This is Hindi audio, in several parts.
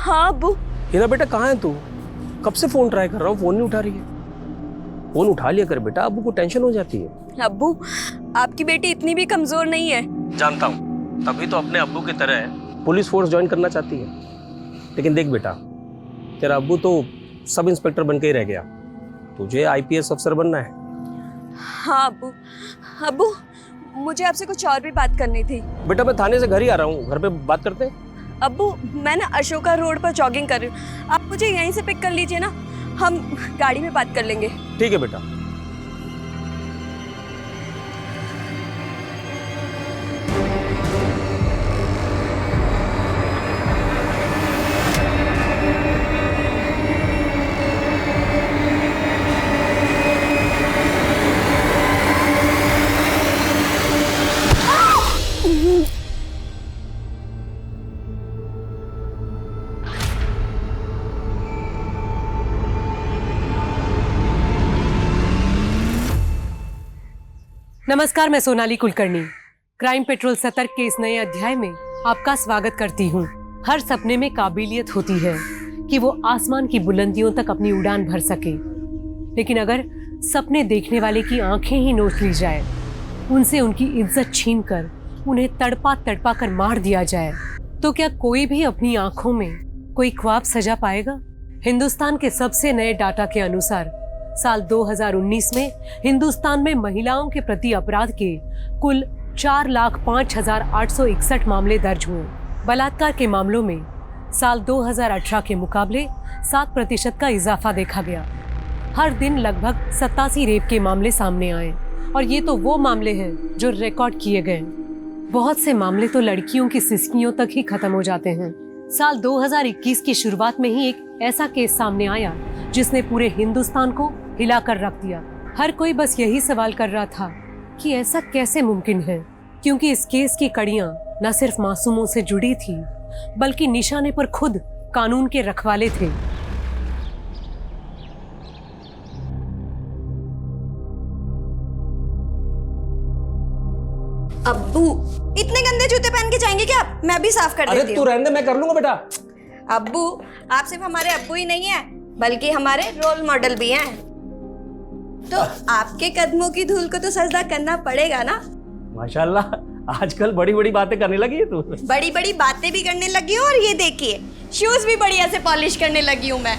हाँ अब्बू। हीरा बेटा कहाँ है तू? कब से फोन ट्राई कर रहा हूँ, फोन नहीं उठा रही है। फोन उठा लिया कर बेटा, अब्बू को टेंशन हो जाती है। अब्बू, आपकी बेटी इतनी भी कमजोर नहीं है। जानता हूँ, तभी तो अपने अब्बू की तरह पुलिस फोर्स ज्वाइन करना चाहती है। लेकिन देख बेटा, तेरा अब्बू तो सब इंस्पेक्टर बन के ही रह गया, तुझे आईपीएस अफसर बनना है। हाँ अब्बू। अब्बू, मुझे आपसे कुछ और भी बात करनी थी। बेटा मैं थाने से घर ही आ रहा हूँ, घर पे बात करते हैं। अब्बू, मैं ना अशोका रोड पर जॉगिंग कर रही हूँ, आप मुझे यहीं से पिक कर लीजिए ना, हम गाड़ी में बात कर लेंगे। ठीक है बेटा। नमस्कार, मैं सोनाली कुलकर्णी क्राइम पेट्रोल सतर्क के इस नए अध्याय में आपका स्वागत करती हूँ। हर सपने में काबिलियत होती है कि वो आसमान की बुलंदियों तक अपनी उड़ान भर सके, लेकिन अगर सपने देखने वाले की आंखें ही नोच ली जाए, उनसे उनकी इज्जत छीनकर उन्हें तड़पा तड़पा कर मार दिया जाए, तो क्या कोई भी अपनी आंखों में कोई ख्वाब सजा पाएगा? हिंदुस्तान के सबसे नए डाटा के अनुसार साल 2019 में हिंदुस्तान में महिलाओं के प्रति अपराध के कुल 4,05,861 मामले दर्ज हुए। बलात्कार के मामलों में साल 2018 के मुकाबले 7% का इजाफा देखा गया। हर दिन लगभग 87 रेप के मामले सामने आए, और ये तो वो मामले हैं जो रिकॉर्ड किए गए। बहुत से मामले तो लड़कियों की सिसकियों तक ही खत्म हो जाते हैं। साल 2021 की शुरुआत में ही एक ऐसा केस सामने आया जिसने पूरे हिंदुस्तान को हिलाकर रख दिया। हर कोई बस यही सवाल कर रहा था कि ऐसा कैसे मुमकिन है, क्योंकि इस केस की कड़ियां न सिर्फ मासूमों से जुड़ी थी, बल्कि निशाने पर खुद कानून के रखवाले थे। अब्बू, इतने गंदे जूते पहन के जाएंगे क्या आप? मैं भी साफ कर देती हूँ। अरे तू रहने दे, मैं कर लूंगा बेटा। अब्बू, आप सिर्फ हमारे अब्बू ही नहीं है, बल्कि हमारे रोल मॉडल भी हैं। तो आपके कदमों की धूल को तो सजदा करना पड़ेगा ना। माशाल्लाह, आजकल बड़ी बड़ी बातें करने लगी है तू। बड़ी बड़ी बातें भी करने लगी हूँ, और ये देखिए शूज भी बढ़िया से पॉलिश करने लगी हूँ मैं।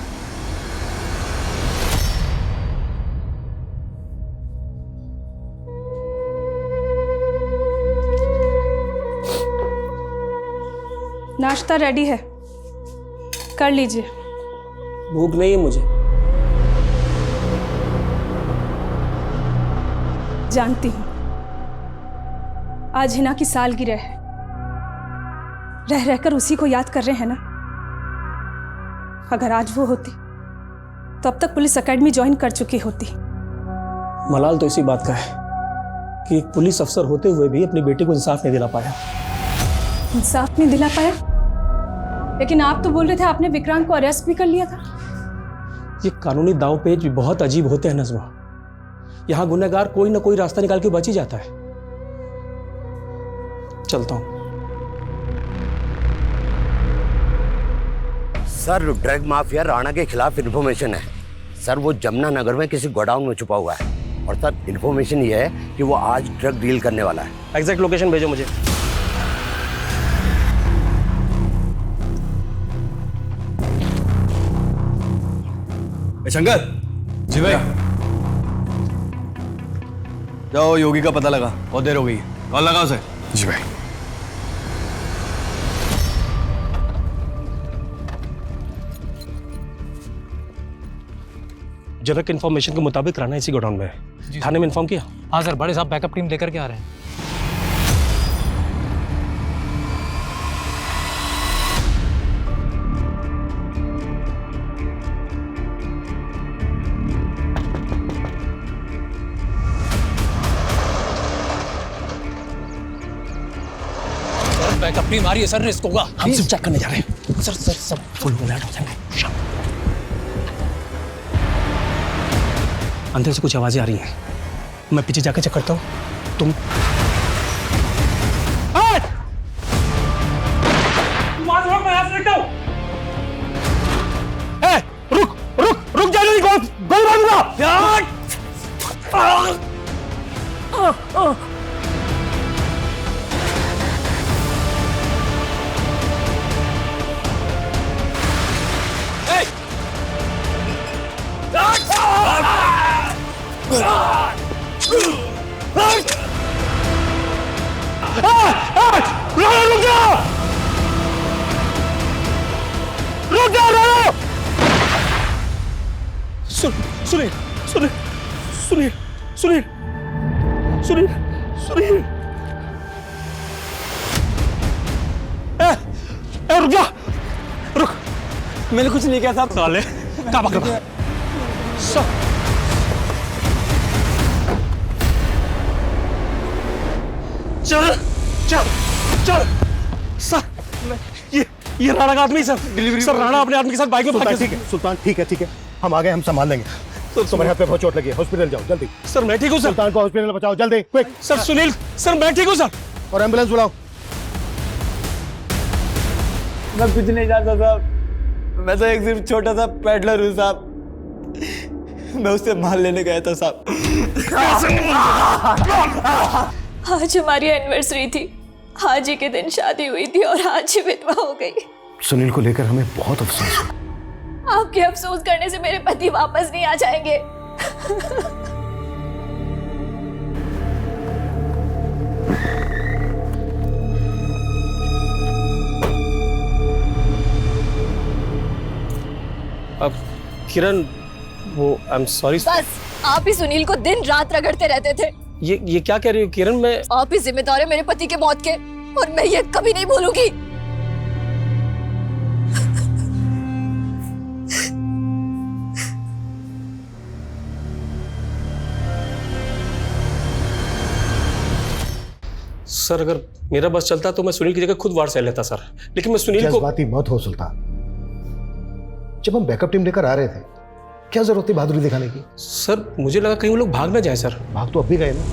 नाश्ता रेडी है, कर लीजिए। भूख नहीं है मुझे। जानती हूँ आज हिना की सालगिरह है, रह रहकर उसी को याद कर रहे हैं ना। अगर आज वो होती तो अब तक पुलिस एकेडमी ज्वाइन कर चुकी होती। मलाल तो इसी बात का है कि एक पुलिस अफसर होते हुए भी अपनी बेटी को इंसाफ नहीं दिला पाया। इंसाफ नहीं दिला पाया? लेकिन आप तो बोल रहे थे आपने विक्रांत को अरेस्ट भी कर लिया था। ये कानूनी दांव पेच भी बहुत अजीब होते हैं नज़्मा। यहाँ गुनहगार कोई ना कोई रास्ता निकाल के बच ही जाता है। चलता हूँ। सर, ड्रग माफिया राणा के खिलाफ इन्फॉर्मेशन है। सर, वो जमुना नगर में किसी गोडाउन में छुपा हुआ है, और सर इन्फॉर्मेशन ये है कि वो आज ड्रग डील करने वाला है। एग्जैक्ट लोकेशन भेजो मुझे। शंकर जी भाई, जाओ योगी का पता लगा, बहुत देर हो गई है, कॉल लगा उसे। जी भाई। जनक इन्फॉर्मेशन के मुताबिक राणा इसी गोडाउन में है। थाने में इन्फॉर्म किया? हाँ सर, बड़े साहब बैकअप टीम लेकर के आ रहे हैं। बैकअप टीम आ रही है सर, रिस्क होगा। हम सिर्फ चेक करने जा रहे हैं। सर सब फुल अलर्ट हो जाएंगे। अंदर से कुछ आवाजें आ रही हैं, मैं पीछे जाकर चेक करता हूँ। तुम यहाँ से निकलो। ए, रुक रुक रुक जा, नहीं गोली मारूंगा। सुनील सुनील सुनील सुनील सुनील सुनील रुक जा, रुक। मैंने कुछ नहीं किया था। साले क्या पकड़ चल चल चल सर, ये राणा का आदमी सर। डिलीवरी सर, राणा अपने आदमी के साथ बाइक में भाग गया। सुल्तान ठीक है हम आ गए, हम संभाल लेंगे। तुम्हारे हाथ पे बहुत चोट लगी है, हॉस्पिटल जाओ जल्दी। सर मैं ठीक हूँ सर। सुल्तान को हॉस्पिटल पहुंचाओ जल्दी, क्विक। सर सुनील सर मैं ठीक हूँ सर। और एम्बुलेंस बुलाओ। मैं कुछ नहीं जानता साहब, मैं तो एक सिर्फ छोटा सा पैडलर हूँ साहब। मैं उससे माल लेने गया था साहब। आज हमारी एनिवर्सरी थी, आज ही के दिन शादी हुई थी और आज ही विधवा हो गई। सुनील को लेकर हमें बहुत अफसोस है। आपके अफसोस करने से मेरे पति वापस नहीं आ जाएंगे। अब किरण, वो आई एम सॉरी। बस आप ही सुनील को दिन रात रगड़ते रहते थे। ये क्या कह रही हो किरण? मैं आप ही जिम्मेदार है मेरे पति के मौत के, और मैं ये कभी नहीं भूलूंगी। सर, अगर मेरा बस चलता तो मैं सुनील की जगह खुद वार्ड सह लेता सर, लेकिन मैं सुनील को। जज्बाती मत हो सुल्तान, जब हम बैकअप टीम लेकर आ रहे थे क्या जरूरत थी बहादुरी दिखाने की? सर मुझे लगा कहीं वो लोग भाग ना जाए सर। भाग तो अब भी गए ना।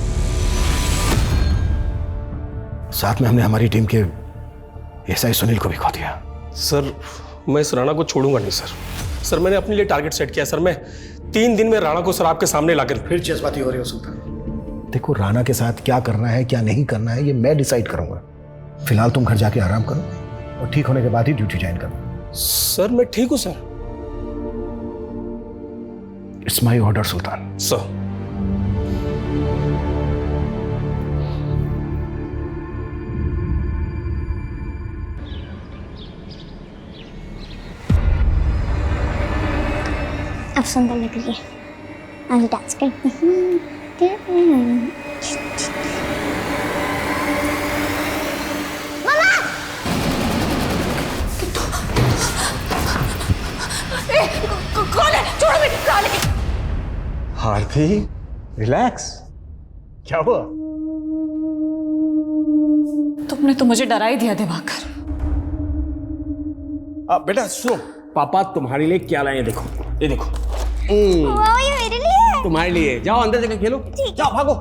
साथ में हमने हमारी टीम के एसआई सुनील को भी खो दिया। सर मैं इस राणा को छोड़ूंगा नहीं सर। सर मैंने अपने लिए टारगेट सेट किया सर। मैं 3 दिन में राणा को सर आपके सामने लाकर। फिर जज्बाती हो रहे हो सुल्तान। देखो, राणा के साथ क्या करना है क्या नहीं करना है ये मैं डिसाइड करूंगा। फिलहाल तुम घर जाके आराम करो और ठीक होने के बाद ही ड्यूटी ज्वाइन करो। सर मैं ठीक हूं sir. It's my order Sultan. Sir अब सुंदर लग रही है, आज डांस करती हूँ। कौन है? छोड़ो मेरी रानी की। आरती, रिलैक्स। क्या हुआ? तुमने तो मुझे डरा ही दिया दिवाकर। बेटा सुनो, पापा तुम्हारे लिए क्या लाए हैं, देखो ये देखो। वाह, ये मेरे लिए है। तुम्हारे लिए। जाओ अंदर जाकर खेलो, जाओ भागो।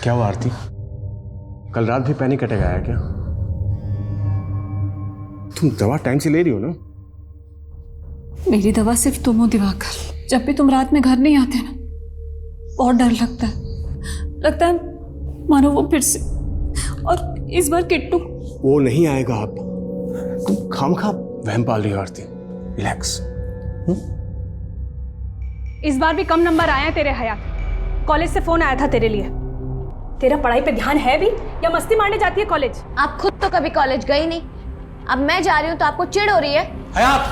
क्या हुआ आरती? कल रात भी पैनिक अटैक आया क्या? तुम दवा टाइम से ले रही हो ना? मेरी दवा सिर्फ तुम हो दिवाकर। जब भी तुम रात में घर नहीं आते ना, बहुत डर लगता है मानो वो फिर से। और इस बार किट्टू। वो नहीं आएगा। आप तुम खामखा वहम पाल रही हो आरती। रिलैक्स। इस बार भी कम नंबर आए हैं तेरे हयात। कॉलेज से फोन आया था तेरे लिए। तेरा पढ़ाई पे ध्यान है भी या मस्ती मारने जाती है कॉलेज? आप खुद तो कभी कॉलेज गई नहीं, अब मैं जा रही हूँ तो आपको चिढ़ हो रही है। हयात,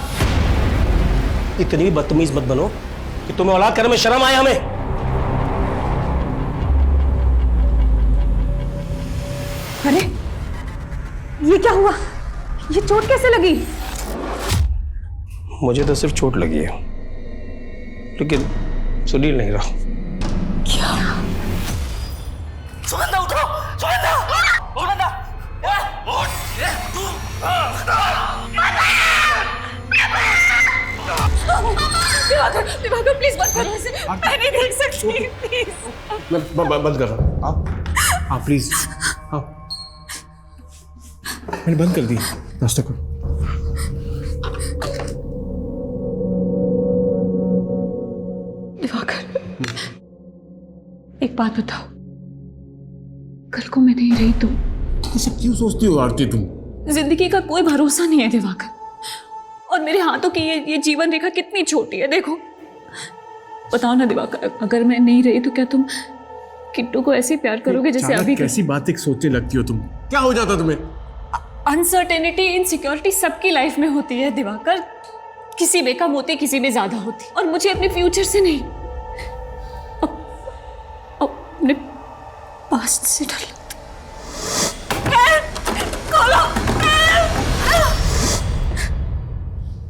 इतनी बदतमीज मत बनो कि तुम्हें औलाद करने में शर्म आए हमें। अरे ये क्या हुआ? ये चोट कैसे लगी? मुझे तो सिर्फ चोट लगी है, लेकिन सुनील नहीं रहा। क्या? सुगंधा उठो, सुगंधा, सुगंधा, उठ, तू, दिवाकर प्लीज मत करो ऐसे, मैं नहीं देख सकती, प्लीज। मैं बंद कर रहा हूँ। आप हाँ प्लीज, हाँ मैंने बंद कर दी, नाश्ता करो। दिवाकर, एक बात बताओ, कल को मैं नहीं रही तो ऐसा क्यों सोचती हो आरती तुम? जिंदगी का कोई भरोसा नहीं है दिवाकर, और मेरे हाथों की ये जीवन रेखा कितनी छोटी है। देखो, बताओ ना दिवाकर, अगर मैं नहीं रही तो क्या तुम किट्टू को ऐसे ही प्यार करोगे जैसे अभी? कैसी बातें सोचने लगती हो तुम? क्या हो जाता तुम्हें? अनसर्टेनिटी, इनसिक्योरिटी सबकी लाइफ में होती है दिवाकर। किसी में कम होती, किसी में ज्यादा होती, और मुझे अपने फ्यूचर से नहीं, अपने पास्ट से डर लगता।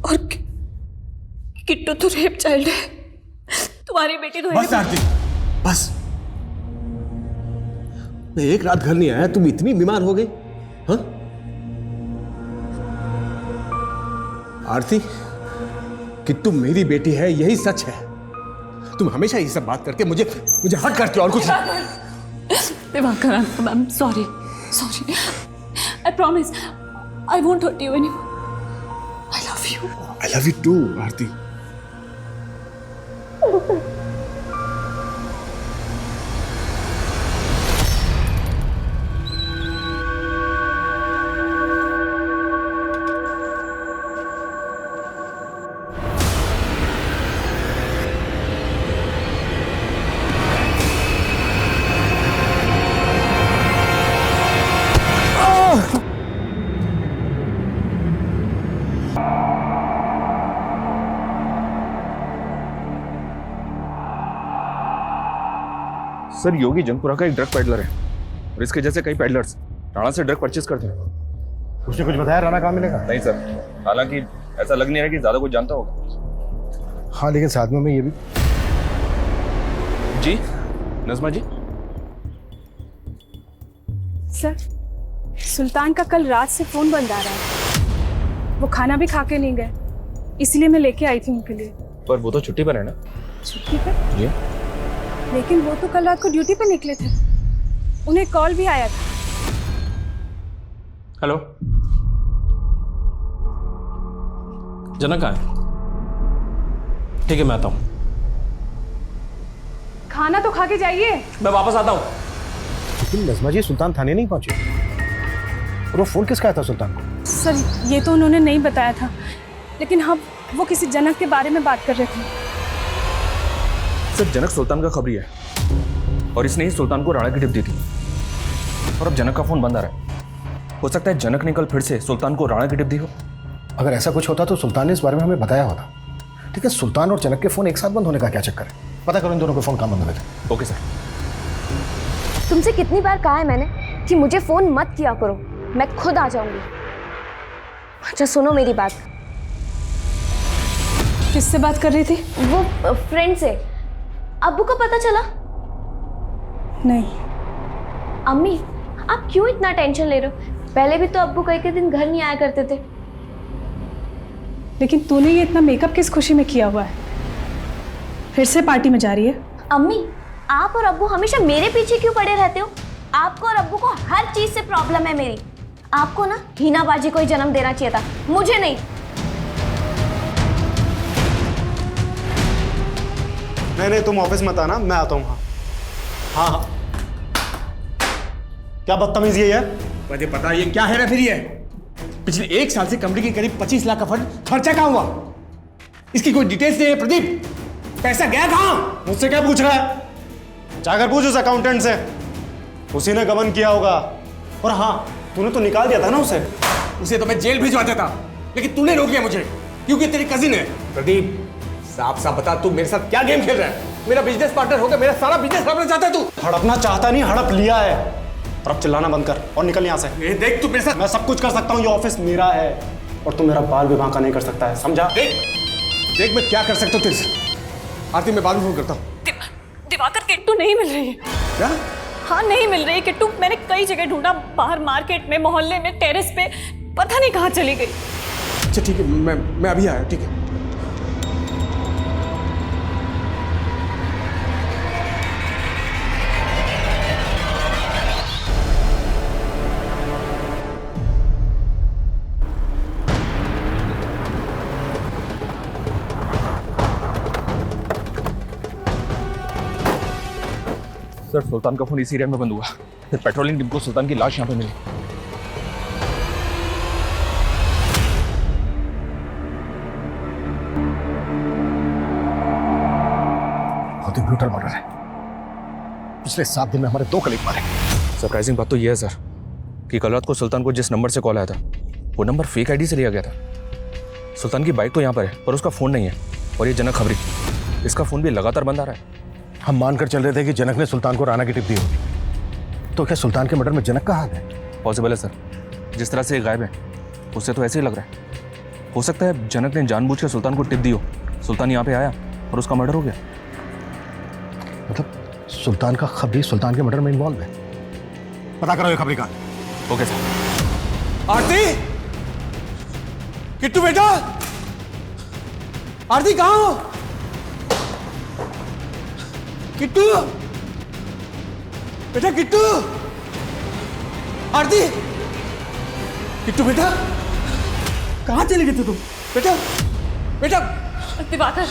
और किट्टू तो रेप चाइल्ड है, तुम्हारी बेटी तो बस आरती, बस। मैं एक रात घर नहीं आया, तुम इतनी बीमार हो गई? हाँ आरती, किट्टू मेरी बेटी है, यही सच है। तुम हमेशा ये सब बात करके मुझे हर्ट करती हो और कुछ Divakar, I am sorry, I promise I won't hurt you anymore. I love you too, Aarti. Sir, Yogi Jangpura का एक ड्रग पेडलर है और इसके जैसे कई पेडलर्स राणा से ड्रग परचेज करते हैं। उसने कुछ बताया राणा कहाँ मिलेगा? नहीं सर, हालांकि ऐसा लग नहीं रहा कि ज्यादा कुछ जानता होगा। हाँ, लेकिन साथ में ये भी। जी नज़मा जी। सर, सुल्तान का कल रात से फोन बंद आ रहा है। वो खाना भी खा के नहीं गए, इसलिए मैं लेके आई थी उनके लिए। पर वो तो छुट्टी पर है ना? छुट्टी पे? जी। लेकिन वो तो कल रात को ड्यूटी पे निकले थे, उन्हें कॉल भी आया था। हेलो, जनक कहाँ है? ठीक है, मैं आता हूँ। खाना तो खा के जाइए। मैं वापस आता हूँ। लेकिन नज़मा जी, सुल्तान थाने नहीं पहुंचे और वो फोन किसका आया था सुल्तान को? सर, ये तो उन्होंने नहीं बताया था, लेकिन हाँ, वो किसी जनक के बारे में बात कर रहे थे। सर, जनक सुल्तान का खबरी है और इसने ही सुल्तान को राणा की टिप दी थी और अब जनक का फोन बंद आ रहा है। हो सकता है जनक ने कल फिर से सुल्तान को राणा की टिप दी हो। अगर ऐसा कुछ होता तो सुल्तान ने इस बारे में हमें बताया होता। ठीक है, सुल्तान और जनक के फोन एक साथ बंद होने का क्या चक्कर है? पता करो इन दोनों के फोन कहाँ बंद हुए थे। Okay sir. तुमसे कितनी बार कहा है मैंने कि मुझे फोन मत किया करो, मैं खुद आ जाऊंगी। अच्छा सुनो मेरी बात। किससे बात कर रही थी? वो फ्रेंड से। अब्बू को पता चला? नहीं। अम्मी, आप क्यों इतना टेंशन ले रहे हो? पहले भी तो अब्बू कई दिन घर नहीं आया करते थे। लेकिन तूने ये इतना मेकअप किस खुशी में किया हुआ है? फिर से पार्टी में जा रही है? अम्मी, आप और अब्बू हमेशा मेरे पीछे क्यों पड़े रहते हो? आपको और अब्बू को हर चीज से प्रॉब्लम है मेरी। आपको ना हीनाबाजी को ही जन्म देना चाहिए था, मुझे नहीं। नहीं, तुम ऑफिस मत आना, मैं आता हूँ। हाँ हाँ। क्या बदतमीजी है ये? मुझे पता है ये क्या है ना। फिर ये पिछले एक साल से कंपनी के करीब 25 लाख का फंड खर्चा कहाँ हुआ? इसकी कोई डिटेल्स नहीं है। प्रदीप, पैसा गया कहाँ? मुझसे क्या पूछ रहा है? जाकर पूछ उस अकाउंटेंट से, उसी ने गबन किया होगा। और हाँ, तूने तो निकाल दिया था ना उसे तो मैं जेल भिजवा देता, लेकिन तूने रोक लिया मुझे क्योंकि तेरी कजिन है। प्रदीप, साफ साफ बता, तू मेरे साथ क्या गेम खेल रहा है? मेरा बिजनेस पार्टनर होकर मेरा सारा बिजनेस हड़पना चाहता है तू? हड़पना चाहता नहीं, हड़प लिया है। और अब चिल्लाना बंद कर और निकल यहाँ से। ये देख, तू मेरे साथ। मैं सब कुछ कर सकता हूँ, ये ऑफिस मेरा है और तू मेरा बाल विवाह का नहीं कर सकता है, समझा? देख मैं क्या कर सकता हूँ तेरे से। आरती, मैं बाद में फोन करता हूँ। दिवाकर, किट्टू नहीं मिल रही है। क्या? हाँ, नहीं मिल रही है किट्टू। मैंने कई जगह ढूंढा, बाहर मार्केट में, मोहल्ले में, टेरेस पे, पता नहीं कहाँ चली गई। अच्छा ठीक है, मैं अभी आया। ठीक है। सर सुल्तान का फोन इसी एरिया में बंद हुआ, फिर पेट्रोलिंग टीम को सुल्तान की लाश यहाँ पे मिली। बहुत ही ब्रूटल मर्डर है। पिछले 7 दिन में हमारे 2 कलीग मारे। सरप्राइजिंग बात तो यह है सर कि कल रात को सुल्तान को जिस नंबर से कॉल आया था वो नंबर फेक आईडी से लिया गया था। सुल्तान की बाइक तो यहाँ पर है पर उसका फोन नहीं है, और ये जनक खबरी, इसका फोन भी लगातार बंद आ रहा है। हम मानकर चल रहे थे कि जनक ने सुल्तान को राणा की टिप दी होगी, तो क्या सुल्तान के मर्डर में जनक का हाथ है? पॉसिबल है सर, जिस तरह से ये गायब है उससे तो ऐसे ही लग रहा है। हो सकता है जनक ने जानबूझकर सुल्तान को टिप दी हो, सुल्तान यहाँ पे आया और उसका मर्डर हो गया। मतलब सुल्तान का खबरी सुल्तान के मर्डर में इन्वॉल्व है? पता करो ये खबरी का। Okay sir. आरती, किट्टू बेटा, आरती कहाँ हो? किट्टू बेटा, किट्टू, आरती, किट्टू बेटा, कहाँ चली गई तुम? बेटा, बेटा दिवाकर,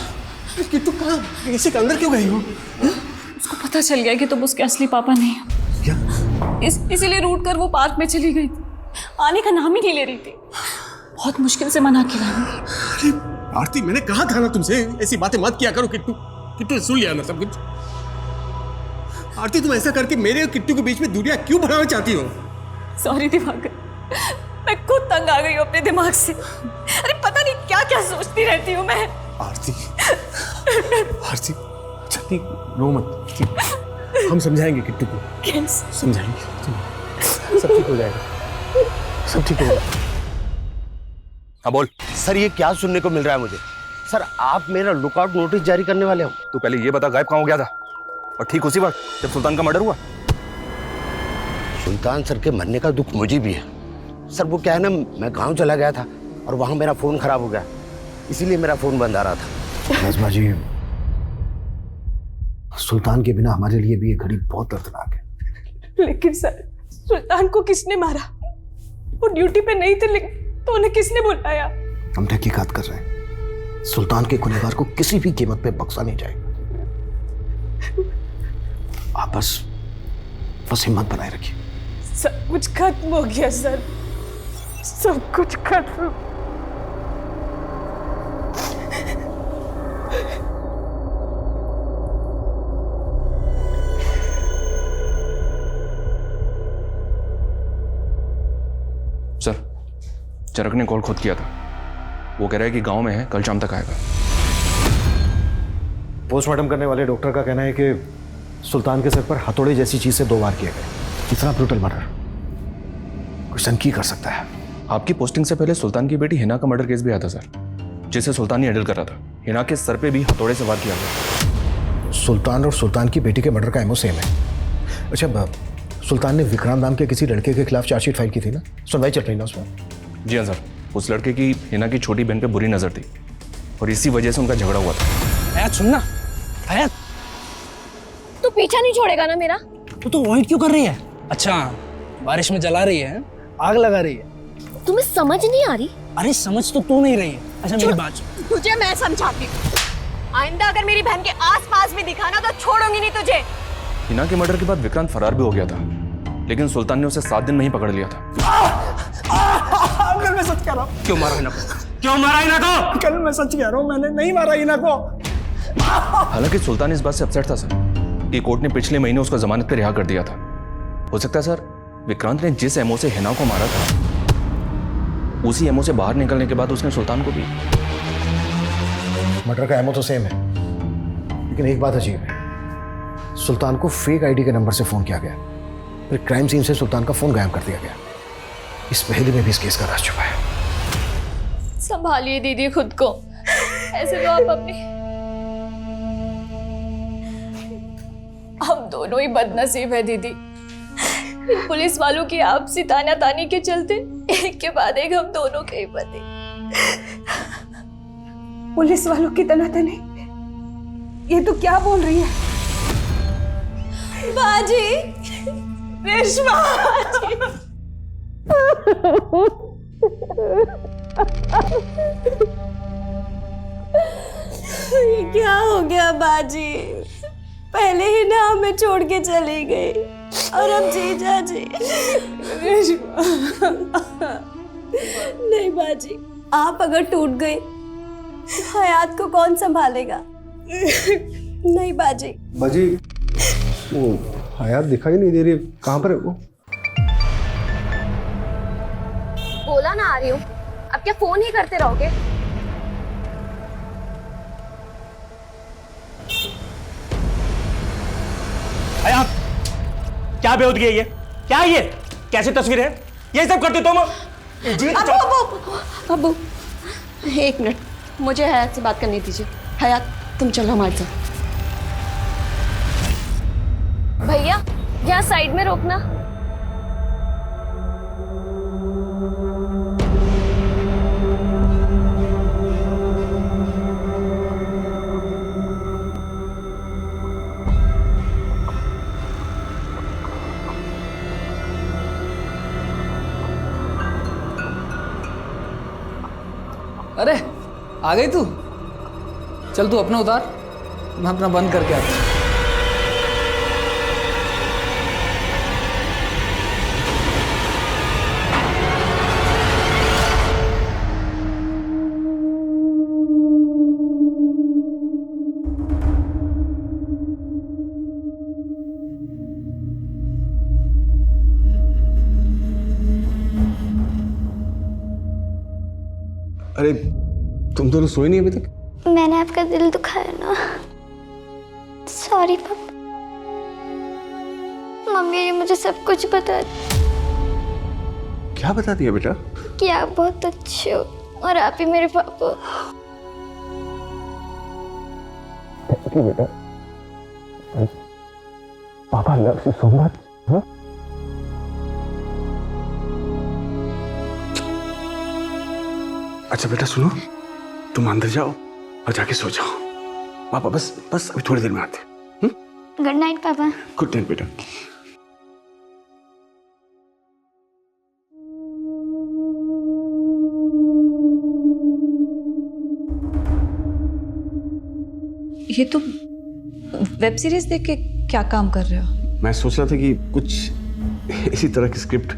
किट्टू कहाँ, ऐसे अंदर क्यों गई हो? उसको पता चल गया कि तुम उसके असली पापा नहीं हो। क्या? इसीलिए रूट कर वो पार्क में चली गई थी, आने का नाम ही नहीं ले रही थी। बहुत मुश्किल से मना किया। अरे आरती, मैंने कहा था ना तुमसे ऐसी बातें मत किया करो। किट्टू, किट्टू सुन लिया ना सब कुछ। आरती, तुम ऐसा करके मेरे और किट्टू के बीच में दूरियां क्यों बढ़ाना चाहती हो? सॉरी दिवाकर, मैं खुद तंग आ गई हूँ अपने दिमाग से। अरे पता नहीं क्या क्या सोचती रहती हूँ मैं। आरती, आरती, छत्ती रो मत, हम समझाएंगे किट्टू को। कैसे समझाएंगे? सब ठीक हो जाएगा, सब ठीक हो जाएगा। हाँ बोल। सर ये क्या सुनने को मिल रहा है मुझे? सर आप मेरा लुकआउट नोटिस जारी करने वाले हो? तू पहले ये बता गायब कहाँ हो गया था? और ठीक उसी वक्त जब सुल्तान का मर्डर हुआ। सुल्तान सर के मरने का दुख मुझे भी है सर। वो क्या है ना, मैं गांव चला गया था और वहां मेरा फोन खराब हो गया, इसीलिए मेरा फोन बंद आ रहा था। नज़मा जी, सुल्तान के बिना हमारे लिए भी ये घड़ी बहुत दर्दनाक है। लेकिन सर, सुल्तान को किसने मारा? वो ड्यूटी पे नहीं थे, लेकिन तो उन्हें किसने बुलाया? हम तहकीकात कर रहे हैं। सुल्तान के गुनहगार को किसी भी कीमत पे बख्शा नहीं जाएगा। आप बस हिम्मत बनाए रखिए। सब कुछ खत्म हो गया सर, सब कुछ खत्म। सर, जनक ने कॉल खुद किया था। वो कह रहा है कि गांव में है, कल शाम तक आएगा। पोस्टमार्टम करने वाले डॉक्टर का कहना है कि सुल्तान के सर पर हथौड़े जैसी चीज से 2 वार किए गए। इतना ब्रूटल मर्डर कुछ सन की कर सकता है। आपकी पोस्टिंग से पहले सुल्तान की बेटी हिना का मर्डर केस भी आया था सर, जिसे सुल्तान ही हैंडल कर रहा था। हिना के सर पे भी हथौड़े से वार किया गया। सुल्तान और सुल्तान की बेटी के मर्डर का एमओ सेम है। अच्छा, सुल्तान ने विक्रांत नाम के किसी लड़के के खिलाफ चार्जशीट फाइल की थी ना? सुनवाई चल रही ना उसमें? जी हाँ सर, उस लड़के की हिना की छोटी बहन पे बुरी नजर थी और इसी वजह से उनका झगड़ा हुआ था। हयात सुनना, हयात, तू पीछा नहीं छोड़ेगा ना मेरा? तू वॉइट क्यों कर रही है? अच्छा, बारिश में जला रही है, आग लगा रही है। तुम्हें समझ नहीं आ रही? अरे समझ तो तू नहीं रही है। अच्छा मेरी बात सुन। तुझे मैं समझाती हूँ, आइंदा अगर मेरी बहन के आसपास भी दिखा ना तो छोड़ूंगी नहीं तुझे। हिना के मर्डर के बाद विक्रांत फरार भी हो गया था, लेकिन सुल्तान ने उसे 7 दिन में ही पकड़ लिया था। कल मैं सच कह रहा हूँ। क्यों मारा हिना को? क्यों मारा हिना को? कल मैं सच कह रहा हूँ, मैंने नहीं मारा हिना को। हालांकि सुल्तान इस बात से अपसेट था सर कि कोर्ट ने पिछले महीने उसको जमानत पर रिहा कर दिया था। हो सकता है सर विक्रांत ने जिस एमओ से हिना को मारा था उसी एमओ से बाहर निकलने के बाद उसने सुल्तान को भी। मर्डर का एमओ तो सेम है, लेकिन एक बात अजीब है। सुल्तान को फेक आईडी के नंबर से फोन किया गया, फिर क्राइम सीन से सुल्तान का फोन गायब कर दिया गया। इस पहेली में भी इस केस का राज छुपा है। संभालिए दीदी खुद को, ऐसे तो आप अपनी, हम दोनों ही बदनसीब है दीदी। इन पुलिस वालों की आपसी तानातानी के चलते एक के बाद एक हम दोनों के ही पति। पुलिस वालों की तनातनी, ये तो क्या बोल रही है? बाजी, रेशमा, ये क्या हो गया बाजी? पहले ही ना हमें छोड़ के चले गए और अब जीजा जी। नहीं बाजी, आप अगर टूट गए तो हयात को कौन संभालेगा? नहीं बाजी। बाजी, वो हयात दिखाई नहीं दे रही, कहाँ पर है वो? बोला ना आ रही हूँ, अब क्या फोन ही करते रहोगे? हयात, क्या बेहूदगी है ये? क्या है ये? कैसी तस्वीर है? ये सब करते तुम? अबू, एक मिनट, मुझे हयात से बात करनी दीजिए। हयात, तुम चलो हमारे साथ। भैया यहाँ साइड में रोकना। अरे आ गई तू? चल तू अपना उतार, मैं अपना बंद करके आता हूँ। अरे तुम दोनों सोए नहीं अभी तक? मैंने आपका दिल दुखाया ना, सॉरी पापा। मम्मी ये मुझे सब कुछ बता दी क्या बता दिया बेटा? कि आप बहुत अच्छे हो और आप ही मेरे पापा। बेटा, पापा लव यू सो मच। अच्छा बेटा सुनो, तुम अंदर जाओ और जाके सो जाओ। पापा बस अभी थोड़ी देर में आते हैं। गुड नाइट पापा। गुड नाइट बेटा। ये तो वेब सीरीज देख के क्या काम कर रहे हो? मैं सोच रहा था कि कुछ इसी तरह की स्क्रिप्ट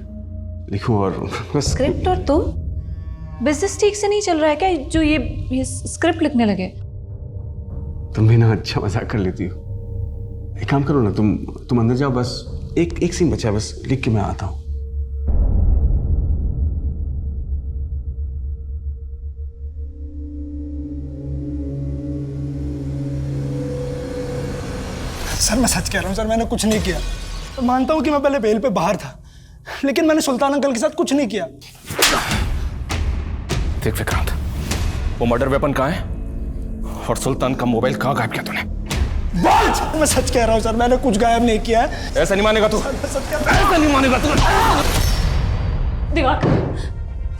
लिखूं और बस। स्क्रिप्ट? और तुम? बिजनेस ठीक से नहीं चल रहा है क्या जो ये स्क्रिप्ट लिखने लगे? तुम भी ना अच्छा मजाक कर लेती हो। एक काम करो ना, तुम अंदर जाओ, बस एक सीन बचा है, बस लिख के मैं आता हूँ। सर मैं सच कह रहा हूँ सर, मैंने कुछ नहीं किया। मानता हूँ कि मैं पहले बेल पे बाहर था, लेकिन मैंने सुल्तान अंकल के साथ कुछ नहीं किया। देख विक्रांत, वो मर्डर वेपन कहाँ है और सुल्तान का मोबाइल कहाँ गायब किया तूने? बोल! मैं सच कह रहा हूँ सर, मैंने कुछ गायब नहीं किया है। ऐसा नहीं मानेगा तू, ऐसा नहीं मानेगा तू। दिवाकर,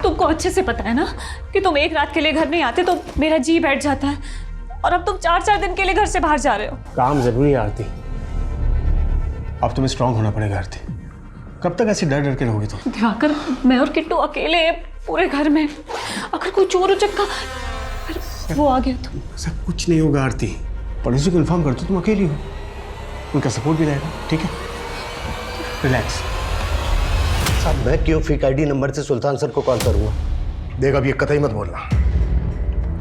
तुमको अच्छे से पता है ना कि तुम एक रात के लिए घर नहीं आते तो मेरा जी बैठ जाता है, और अब तुम 4-4 दिन के लिए घर से बाहर जा रहे हो। काम जरूरी है आरती, अब तुम्हें स्ट्रांग होना पड़ेगा आरती। कब तक ऐसी डर डर के रहोगी तुम? दिवाकर, मैं और किट्टू अकेले हैं पूरे घर में, अगर कोई चोर उचक्का वो आ गया तो? ऐसा कुछ नहीं होगा आरती, पड़ोसी को इन्फॉर्म कर दो, तुम अकेली हो, उनका सपोर्ट भी रहेगा, ठीक है? रिलैक्स। साहब मैं क्यों फेक आईडी नंबर से सुल्तान सर को कॉल करूंगा? देख अब ये कतई मत बोलना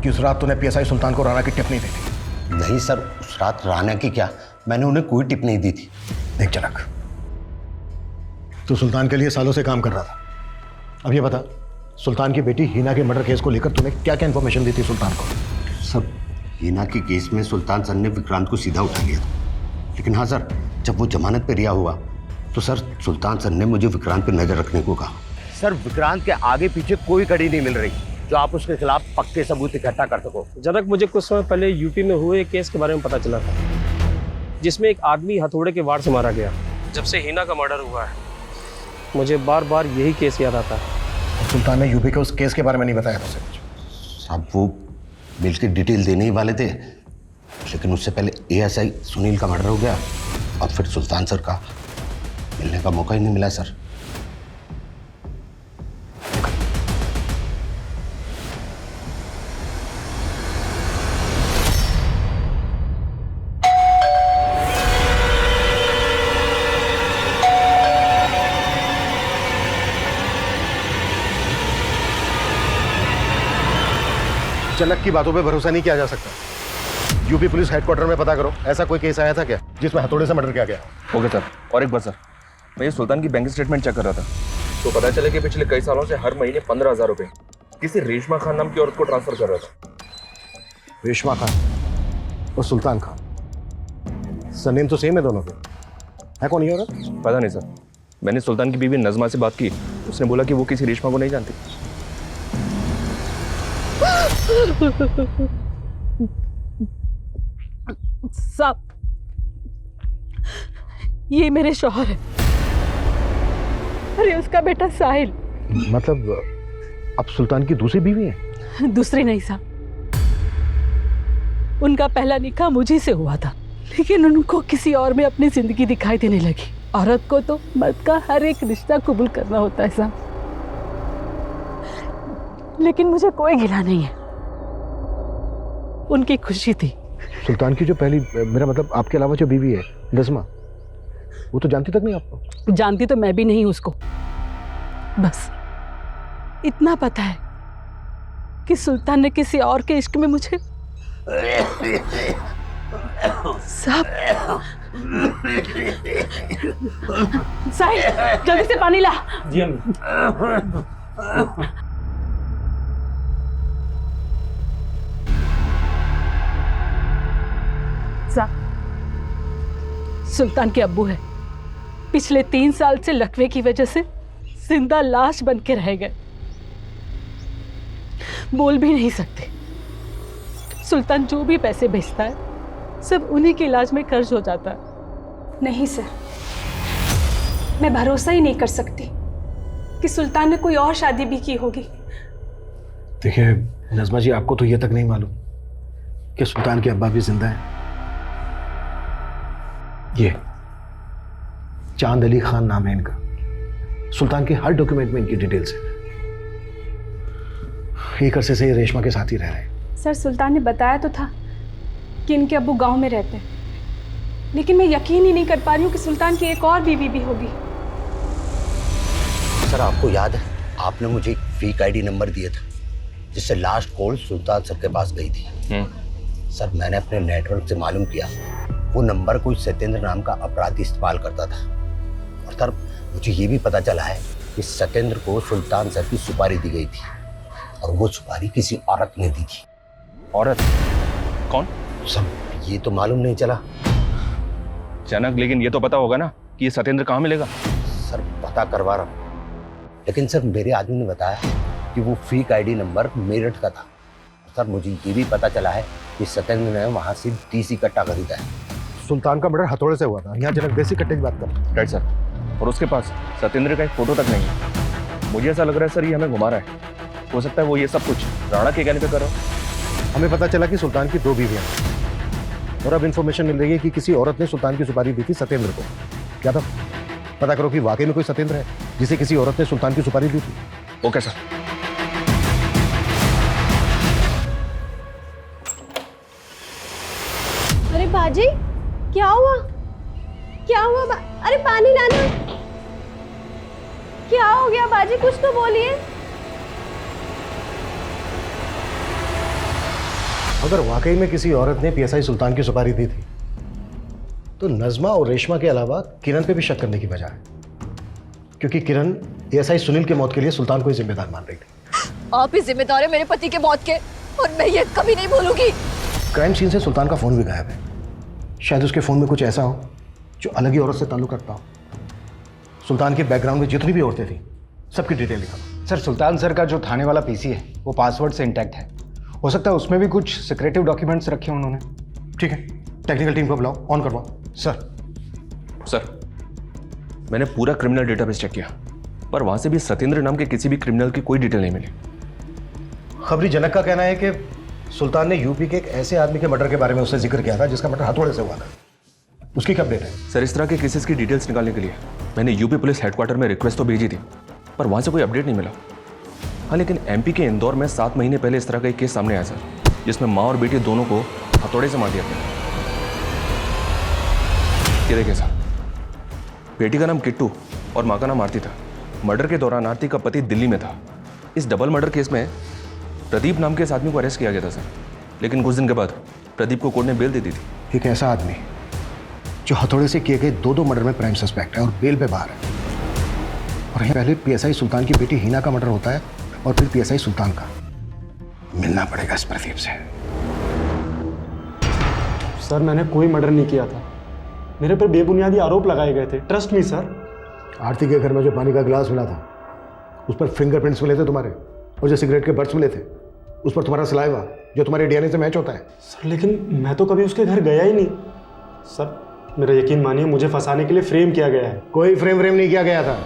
कि उस रात तूने पीएसआई सुल्तान को राणा की टिप नहीं दी थी। नहीं सर, उस रात राणा की क्या, मैंने उन्हें कोई टिप नहीं दी थी। देख जनक, तू सुल्तान के लिए सालों से काम कर रहा था। अब ये बता, सुल्तान की बेटी हिना के मर्डर केस को लेकर तूने क्या क्या इन्फॉर्मेशन दी थी सुल्तान को? सर हिना के केस में सुल्तान सर ने विक्रांत को सीधा उठा लिया था, लेकिन हाँ सर, जब वो जमानत पे रिहा हुआ तो सर सुल्तान सर ने मुझे विक्रांत पे नजर रखने को कहा। सर विक्रांत के आगे पीछे कोई कड़ी नहीं मिल रही जो आप उसके खिलाफ पक्के सबूत इकट्ठा कर सको। जनक, मुझे कुछ समय पहले यूपी में हुए एक केस के बारे में पता चला था, जिसमें एक आदमी हथौड़े के वार से मारा गया। जब से हिना का मर्डर हुआ है मुझे बार बार यही केस याद आता है। सुल्तान ने यूपी के उस केस के बारे में नहीं बताया था कुछ? साहब वो मिल के डिटेल देने ही वाले थे, लेकिन उससे पहले एएसआई सुनील का मर्डर हो गया और फिर सुल्तान सर का मिलने का मौका ही नहीं मिला सर। जनक की बातों पे भरोसा नहीं किया जा सकता। यूपी पुलिस हेडक्वार्टर में पता करो, ऐसा कोई केस आया था क्या जिसमें हथौड़े से मर्डर किया गया? Okay sir. और एक बार सर, मैं ये सुल्तान की बैंक स्टेटमेंट चेक कर रहा था तो पता चला कि पिछले कई सालों से हर महीने 15,000 रुपए किसी रेशमा खान नाम की औरत को ट्रांसफर कर रहा था। रेशमा खान और सुल्तान खान, सरनेम तो सेम है दोनों के। है कौन ये औरत? पता नहीं सर, मैंने सुल्तान की बीवी नजमा से बात की, उसने बोला कि वो किसी रेशमा को नहीं जानती। साहब, ये मेरे शौहर है। अरे उसका बेटा साहिल। मतलब अब सुल्तान की दूसरी बीवी है? दूसरी नहीं साहब, उनका पहला निकाह मुझे से हुआ था, लेकिन उनको किसी और में अपनी जिंदगी दिखाई देने लगी। औरत को तो मर्द का हर एक रिश्ता कबूल करना होता है साहब, लेकिन मुझे कोई गिला नहीं है, उनकी खुशी थी। सुल्तान की जो पहली, मेरा मतलब आपके अलावा जो बीवी है नज़मा, वो तो जानती तक नहीं आपको? जानती तो मैं भी नहीं उसको, बस इतना पता है कि सुल्तान ने किसी और के इश्क में मुझे साहब। साहिल, जल्दी से पानी ला। जी अम्मी। साहब, सुल्तान के अब्बू है, पिछले 3 साल से लकवे की वजह से जिंदा लाश बन के रह गए, बोल भी नहीं सकते। सुल्तान जो भी पैसे भेजता है सब उन्हीं के इलाज में खर्च हो जाता है। नहीं सर, मैं भरोसा ही नहीं कर सकती कि सुल्तान ने कोई और शादी भी की होगी। देखिए नज़मा जी, आपको तो ये तक नहीं मालूम कि सुल्तान के अब्बा भी जिंदा है। ये चांद अली खान नाम है इनका, सुल्तान के हर डॉक्यूमेंट में इनकी डिटेल्स है। एक अरसे से ये रेशमा के साथ ही रह रहे हैं। सर, सुल्तान ने बताया तो था कि इनके अब्बू गांव में रहते हैं, लेकिन मैं यकीन ही नहीं कर पा रही हूँ कि सुल्तान की एक और बीवी भी होगी। सर आपको याद है, आपने मुझे एक फेक आईडी नंबर दिया था जिससे लास्ट कॉल सुल्तान सर के पास गई थी। सर मैंने अपने नेटवर्क से मालूम किया वो नंबर कोई सत्येंद्र नाम का अपराधी इस्तेमाल करता था। और सर मुझे ये भी पता चला है कि सत्येंद्र को सुल्तान सर की सुपारी दी गई थी और वो सुपारी किसी औरत ने दी थी। औरत? कौन? सब ये तो मालूम नहीं चला जनक, लेकिन ये तो पता होगा ना कि ये सत्येंद्र कहाँ मिलेगा? सर पता करवा रहा हूँ, लेकिन सर मेरे आदमी ने बताया कि वो फेक आईडी नंबर मेरठ का था। सर मुझे ये भी पता चला है कि सत्येंद्र ने वहाँ से देसी कट्टा खरीदा है। सुल्तान का मर्डर हथौड़े से हुआ था, यहाँ जनक देसी कट्टे की बात कर रहे हैं। राइट सर, और उसके पास सत्येंद्र का एक फोटो तक नहीं है। मुझे ऐसा लग रहा है सर ये हमें घुमा रहा है। हो सकता है वो ये सब कुछ राणा के कहने पे कर रहा हो। हमें पता चला कि सुल्तान की 2 बीवियां हैं और अब इन्फॉर्मेशन मिल रही है कि किसी औरत ने सुल्तान की सुपारी दी थी सत्येंद्र को। क्या था? पता करो कि वाकई में कोई सत्येंद्र है जिसे किसी औरत ने सुल्तान की सुपारी दी थी। Okay sir. अरे बाजी, क्या हुआ? क्या हुआ? अरे पानी लाना। क्या हो गया बाजी, कुछ तो बोलिए। अगर वाकई में किसी औरत ने पीएसआई सुल्तान की सुपारी दी थी तो नज़मा और रेशमा के अलावा किरण पे भी शक करने की वजह है, क्योंकि किरण एएसआई सुनील की मौत के लिए सुल्तान को ही जिम्मेदार मान रही थी। आप ही जिम्मेदार है मेरे पति के मौत के, और मैं ये कभी नहीं भूलूंगी। क्राइम सीन से सुल्तान का फोन भी गायब है। शायद उसके फोन में कुछ ऐसा हो जो अलग ही औरत से ताल्लुक रखता हो। सुल्तान के बैकग्राउंड में जितनी भी औरतें थी सबकी डिटेल लिखा। सर सुल्तान सर का जो थाने वाला पीसी है वो पासवर्ड से इंटैक्ट है, हो सकता है उसमें भी कुछ सिक्रेटिव डॉक्यूमेंट्स रखे हैं उन्होंने। ठीक है, टेक्निकल टीम को बुलाओ, ऑन करवाओ। सर मैंने पूरा क्रिमिनल डेटाबेस चेक किया, पर वहां से भी सत्येंद्र नाम के किसी भी क्रिमिनल की कोई डिटेल नहीं मिली। खबरी जनक का कहना है कि सुल्तान ने यूपी के एक ऐसे आदमी के मर्डर के बारे में उससे जिक्र किया था जिसका मर्डर हथौड़े से हुआ था। उसकी क्या अपडेट है? सर इस तरह के केसेस की डिटेल्स निकालने के लिए मैंने यूपी पुलिस हेडक्वार्टर में रिक्वेस्ट तो भेजी थी, पर वहां से कोई अपडेट नहीं मिला। हाँ, लेकिन एमपी के इंदौर में 7 महीने पहले इस तरह का एक केस सामने आया सर, जिसमें माँ और बेटी दोनों को हथौड़े से मार दिया गया। ये देखिए सर, बेटी का नाम किट्टू और माँ का नाम आरती था। मर्डर के दौरान आरती का पति दिल्ली में था। इस डबल मर्डर केस में प्रदीप नाम के इस आदमी को अरेस्ट किया गया था सर, लेकिन कुछ दिन के बाद प्रदीप को कोर्ट ने बेल दे दी थी। एक ऐसा आदमी जो हथौड़े से किए गए 2 मर्डर में प्राइम सस्पेक्ट है और बेल पे बाहर है, और यहाँ पहले पीएसआई सुल्तान की बेटी हिना का मर्डर होता है और फिर पीएसआई सुल्तान का। मिलना पड़ेगा इस प्रदीप से। सर मैंने कोई मर्डर नहीं किया था, मेरे पर बेबुनियादी आरोप लगाए गए थे, ट्रस्ट मी सर। आरती के घर में जो पानी का गिलास मिला था उस पर फिंगरप्रिंट्स मिले थे तुम्हारे, और जो सिगरेट के बट्स मिले थे उस पर तुम्हारा सलाइवा जो तुम्हारे डीएनए से मैच होता है। सर लेकिन मैं तो कभी उसके घर गया ही नहीं। सर मेरा यकीन मानिए, मुझे फंसाने के लिए फ्रेम किया गया है। कोई फ्रेम नहीं किया गया था।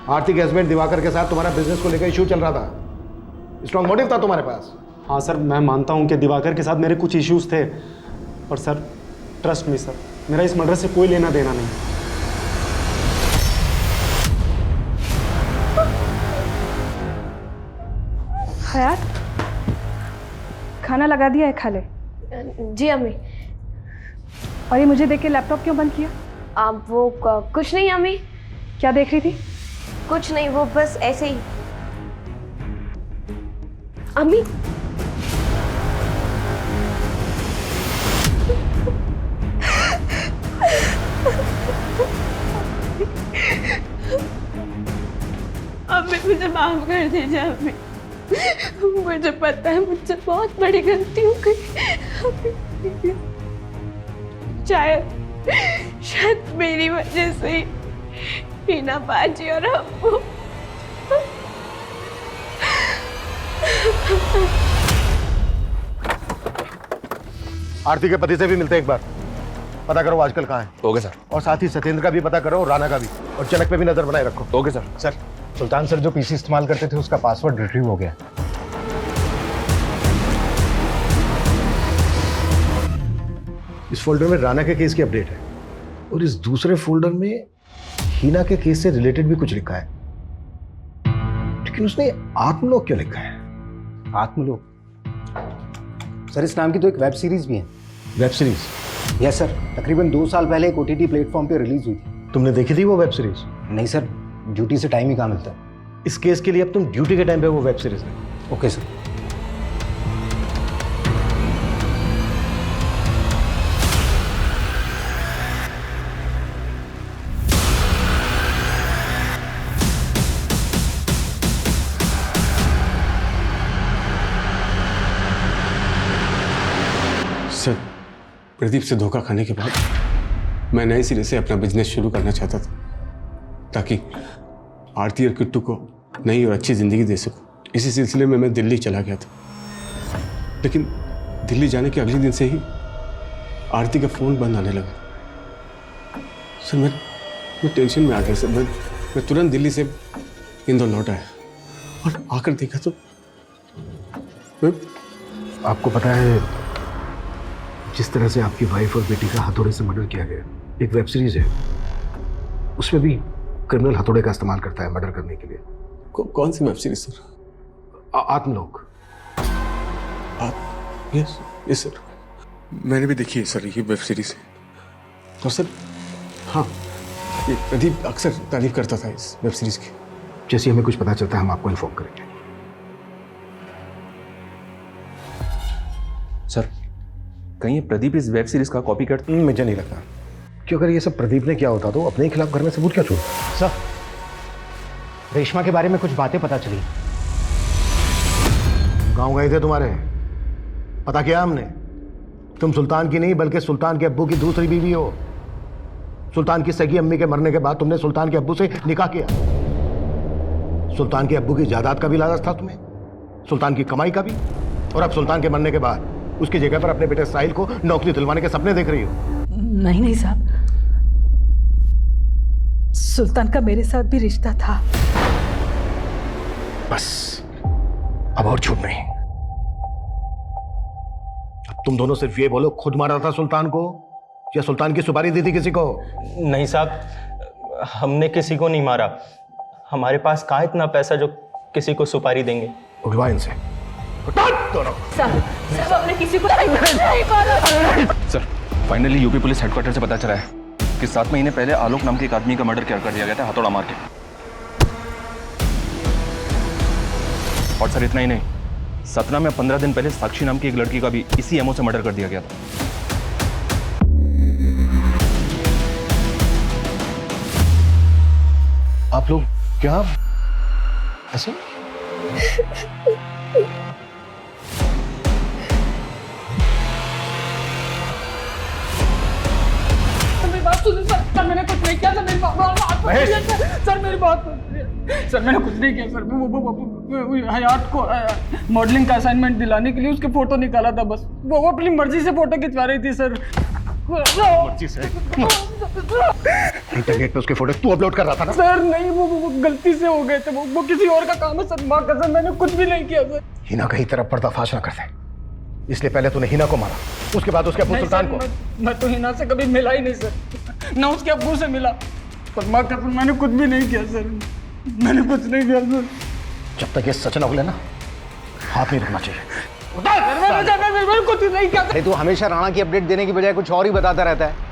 आरती के हस्बैंड दिवाकर के साथ तुम्हारा बिजनेस को लेकर इशू चल रहा था, स्ट्रॉन्ग मोटिव था तुम्हारे पास। हाँ सर, मैं मानता हूँ कि दिवाकर के साथ मेरे कुछ इश्यूज थे, और सर ट्रस्ट मी सर, मेरा इस मर्डर से कोई लेना देना नहीं। हयात, खाना लगा दिया है, खा ले। जी अम्मी। और ये मुझे देख के लैपटॉप क्यों बंद किया? आप वो कुछ नहीं अम्मी। क्या देख रही थी? कुछ नहीं, वो बस ऐसे ही। अम्मी अम्मी मुझे माफ कर दीजिए अम्मी, मुझे पता है मुझसे बहुत बड़ी गलती हो गई। शायद मेरी वजह से ही हिना बाजी और अब्बू। आरती के पति से भी मिलते एक बार, पता करो आजकल कहाँ है। Okay sir. और साथ ही सत्येंद्र का भी पता करो, राणा का भी, और जनक पे भी नजर बनाए रखो। Okay sir. सर सुल्तान सर जो पीसी इस्तेमाल करते थे उसका पासवर्ड रिट्रीव हो गया। इस फोल्डर में राणा के केस की अपडेट है, और इस दूसरे फोल्डर में हीना के केस से रिलेटेड भी कुछ लिखा है, लेकिन उसने आत्मलोक क्यों लिखा है? आत्मलोक? सर इस नाम की तो एक वेब सीरीज भी है। Web series? यस सर, तकरीबन 2 साल पहले एक OTT प्लेटफॉर्म पे रिलीज हुई थी। तुमने देखी थी वो वेब सीरीज? नहीं सर, ड्यूटी से टाइम ही कहाँ मिलता। इस केस के लिए अब तुम ड्यूटी के टाइम पे वो वेब सीरीज देखो। Okay sir. सर प्रदीप से धोखा खाने के बाद मैं नए सिरे से अपना बिजनेस शुरू करना चाहता था, ताकि आरती और किट्टू को नई और अच्छी ज़िंदगी दे सकूं। इसी सिलसिले में मैं दिल्ली चला गया था, लेकिन दिल्ली जाने के अगले दिन से ही आरती का फ़ोन बंद आने लगा। सर मैं टेंशन में आ गया सर। मैं तुरंत दिल्ली से इंदौर लौट आया, और आकर देखा तो आपको पता है जिस तरह से आपकी वाइफ और बेटी का हथौड़े से मर्डर किया गया, एक वेब सीरीज है, उसमें भी क्रिमिनल हथौड़े का इस्तेमाल करता है मर्डर करने के लिए। कौन सी web series sir? Atmalok. Yes sir, मैंने भी देखी है सर ये वेब सीरीज। और सर हाँ, ये प्रदीप अक्सर तारीफ करता था इस वेब सीरीज की। जैसे हमें कुछ पता चलता है हम आपको इन्फॉर्म करेंगे। सर कहीं ये प्रदीप इस वेब सीरीज का कॉपी करता? मुझे नहीं लगता, क्यों अगर ये सब प्रदीप ने किया होता तो अपने खिलाफ घर में सबूत क्या छोड़ता? सर रेशमा के बारे में कुछ बातें पता चली। गांव गए थे तुम्हारे, पता किया हमने, तुम सुल्तान की नहीं बल्कि सुल्तान के अब्बू की दूसरी बीवी हो। सुल्तान की सगी अम्मी के मरने के बाद तुमने सुल्तान के अब्बू से निकाह किया। सुल्तान के अब्बू की जायदाद का भी लालच था तुम्हें, सुल्तान की कमाई का भी, और अब सुल्तान के मरने के बाद उसकी जगह पर अपने बेटे साहिल को नौकरी दिलवाने के सपने देख रही हो। नहीं साहब, सुल्तान का मेरे साथ भी रिश्ता था। बस अब और झूठ नहीं। अब तुम दोनों सिर्फ ये बोलो, खुद मारा था सुल्तान को या सुल्तान की सुपारी दी थी किसी को? नहीं साहब, हमने किसी को नहीं मारा। हमारे पास कहाँ इतना पैसा जो किसी को सुपारी देंगे। उठवा इनसे। सर हमने किसी को नहीं मारा। Sir finally UP police headquarter से पता चला है कि 7 महीने पहले आलोक नाम के एक आदमी का मर्डर कर दिया गया था हथौड़ा मार के। और सर इतना ही नहीं, सतना में 15 दिन पहले साक्षी नाम की एक लड़की का भी इसी एमओ से मर्डर कर दिया गया था। आप लोग क्या ऐसे? मेरी बात सुनिए सर, मैंने कुछ नहीं किया सर, मेरी बात सर, मेरी बात सुनिए सर, मैंने कुछ नहीं किया सर। वो हयात को मॉडलिंग का असाइनमेंट दिलाने के लिए उसके फोटो निकाला था बस। वो अपनी मर्जी से फोटो खिंचवा रही थी सर। मर्जी से? इंटरनेट पे उसके फोटो तू अपलोड कर रहा था ना? सर नहीं, वो गलती से हो गए थे, वो किसी और का काम है सर, माँ कसम मैंने कुछ भी नहीं किया सर। हिना कहीं तरफ पर्दाफाश ना कर दे, इसलिए पहले तूने हिना को मारा, उसके बाद उसके अब्बू सुल्तान को। मैं तो हिना से कभी मिला ही नहीं सर, ना उसके अब्बू से मिला, पर माँ कसम मैंने कुछ भी नहीं किया सर, मैंने कुछ नहीं किया सर। जब तक ये सच न उगले ना, हाथ नहीं रखना चाहिए। मैंने कुछ नहीं किया। अरे तू हमेशा राणा की अपडेट देने की बजाय कुछ और ही बताता रहता है।